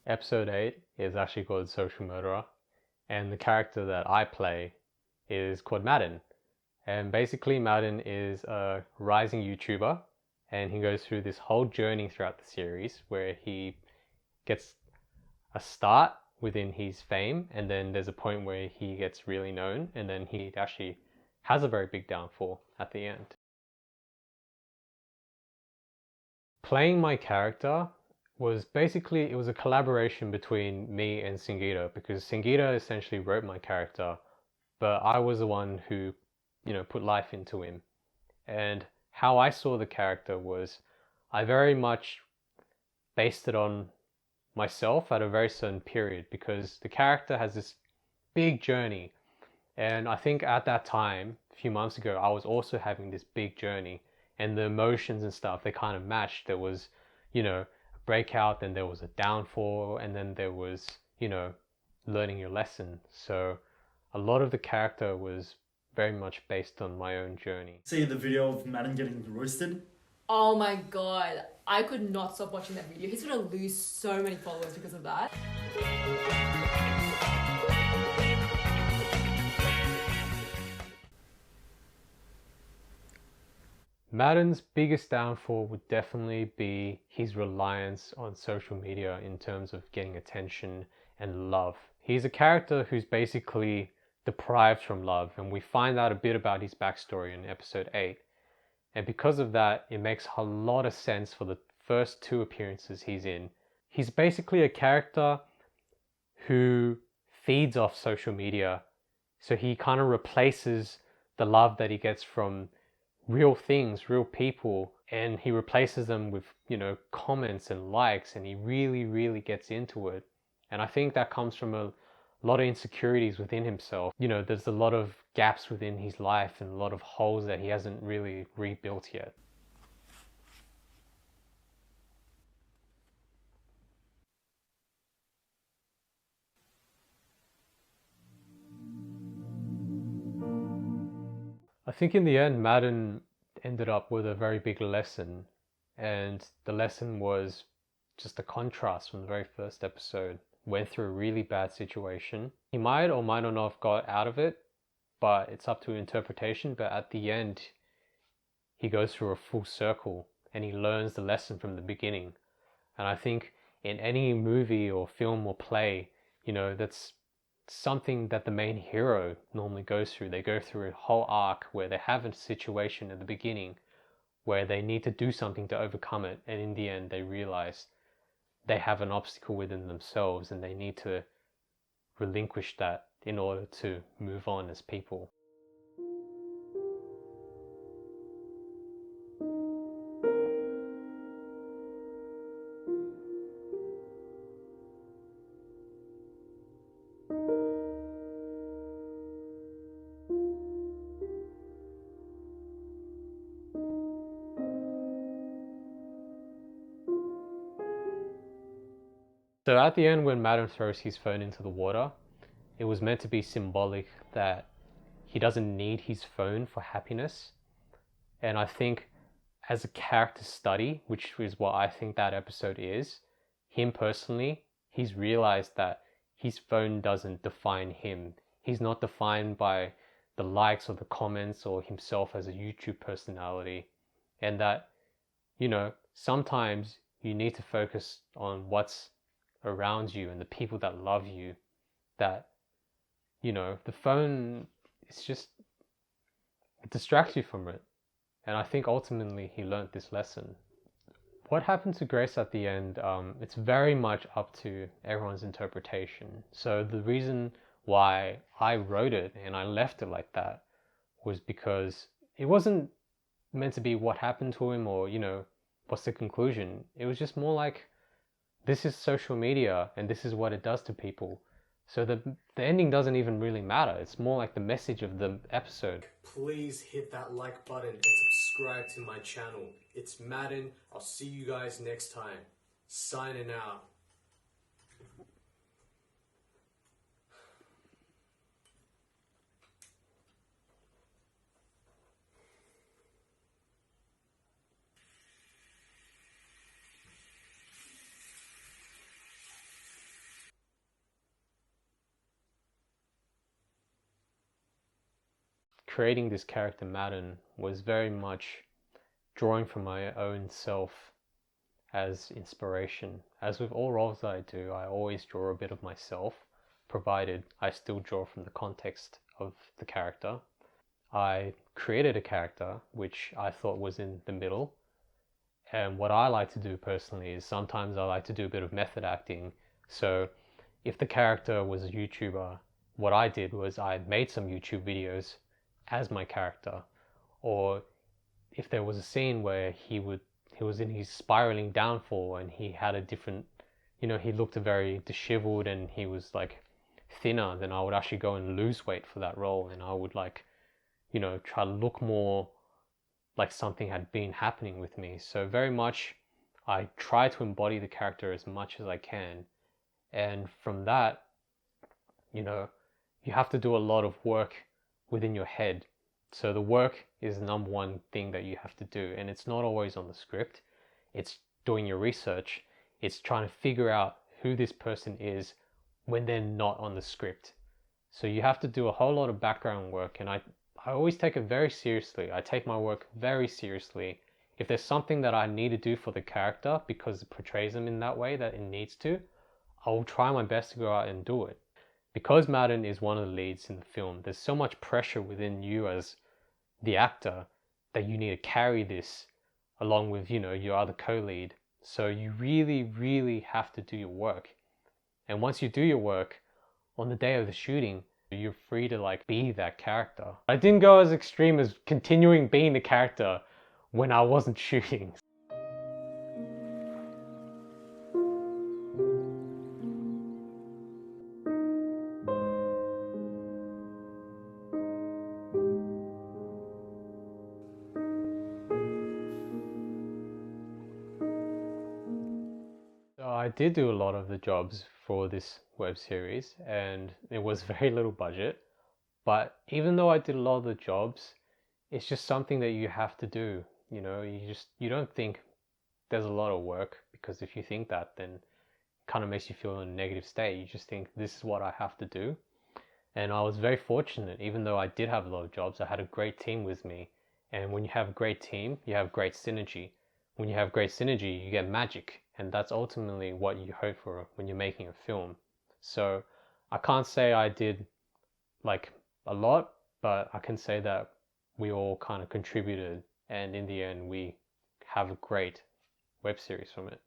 Episode 8 is actually called Social Murderer, and the character that I play is called Madden. And basically, Madden is a rising YouTuber, and he goes through this whole journey throughout the series where he gets a start within his fame, and then there's a point where he gets really known, and then he actually has a very big downfall at the end. Playing my character was basically, it was a collaboration between me and Singita, because Singita essentially wrote my character, but I was the one who, put life into him. And how I saw the character was, I very much based it on myself at a very certain period, because the character has this big journey. And I think at that time, a few months ago, I was also having this big journey, and the emotions and stuff, they kind of matched. There was, a breakout, then there was a downfall, and then there was, learning your lesson. So a lot of the character was very much based on my own journey. See the video of Madden getting roasted? Oh my god, I could not stop watching that video. He's gonna lose so many followers because of that. Madden's biggest downfall would definitely be his reliance on social media in terms of getting attention and love. He's a character who's basically deprived from love, and we find out a bit about his backstory in episode 8. And because of that, it makes a lot of sense for the first 2 appearances he's in. He's basically a character who feeds off social media, so he kind of replaces the love that he gets from real things, real people, and he replaces them with, comments and likes, and he really, really gets into it. And I think that comes from a lot of insecurities within himself. There's a lot of gaps within his life and a lot of holes that he hasn't really rebuilt yet. I think in the end, Madden ended up with a very big lesson, and the lesson was just a contrast from the very first episode. Went through a really bad situation. He might or might not have got out of it, but it's up to interpretation. But at the end, he goes through a full circle and he learns the lesson from the beginning. And I think in any movie or film or play, that's something that the main hero normally goes through. They go through a whole arc where they have a situation at the beginning where they need to do something to overcome it, and in the end they realize they have an obstacle within themselves and they need to relinquish that in order to move on as people. So at the end, when Madden throws his phone into the water, it was meant to be symbolic that he doesn't need his phone for happiness. And I think as a character study, which is what I think that episode is, him personally, he's realized that his phone doesn't define him. He's not defined by the likes or the comments or himself as a YouTube personality. And that, sometimes you need to focus on what's around you and the people that love you. That, the phone is just, it distracts you from it. And I think ultimately he learned this lesson. What happened to Grace at the end, it's very much up to everyone's interpretation. So the reason why I wrote it and I left it like that was because it wasn't meant to be what happened to him or, what's the conclusion. It was just more like, this is social media and this is what it does to people. So the ending doesn't even really matter. It's more like the message of the episode. Please hit that like button and subscribe to my channel. It's Madden. I'll see you guys next time. Signing out. creating this character Madden was very much drawing from my own self as inspiration. As with all roles that I do, I always draw a bit of myself, provided I still draw from the context of the character. I created a character which I thought was in the middle. And what I like to do personally is sometimes I like to do a bit of method acting. So if the character was a YouTuber, what I did was I made some YouTube videos as my character. Or if there was a scene where he was in his spiraling downfall and he had a different, he looked very disheveled and he was like thinner, then I would actually go and lose weight for that role, and I would like, try to look more like something had been happening with me. So very much I try to embody the character as much as I can. And from that, you have to do a lot of work within your head. So the work is the number one thing that you have to do. And it's not always on the script. It's doing your research. It's trying to figure out who this person is when they're not on the script. So you have to do a whole lot of background work. And I always take it very seriously. I take my work very seriously. If there's something that I need to do for the character because it portrays them in that way that it needs to, I will try my best to go out and do it. Because Madden is one of the leads in the film, there's so much pressure within you as the actor that you need to carry this along with, your other co-lead. So you really, really have to do your work. And once you do your work, on the day of the shooting, you're free to like be that character. I didn't go as extreme as continuing being the character when I wasn't shooting. So I did do a lot of the jobs for this web series, and it was very little budget. But even though I did a lot of the jobs, it's just something that you have to do. You don't think there's a lot of work, because if you think that, then it kind of makes you feel in a negative state. You just think this is what I have to do. And I was very fortunate. Even though I did have a lot of jobs, I had a great team with me. And when you have a great team, you have great synergy. When you have great synergy, you get magic. And that's ultimately what you hope for when you're making a film. So I can't say I did like a lot, but I can say that we all kind of contributed, and in the end we have a great web series from it.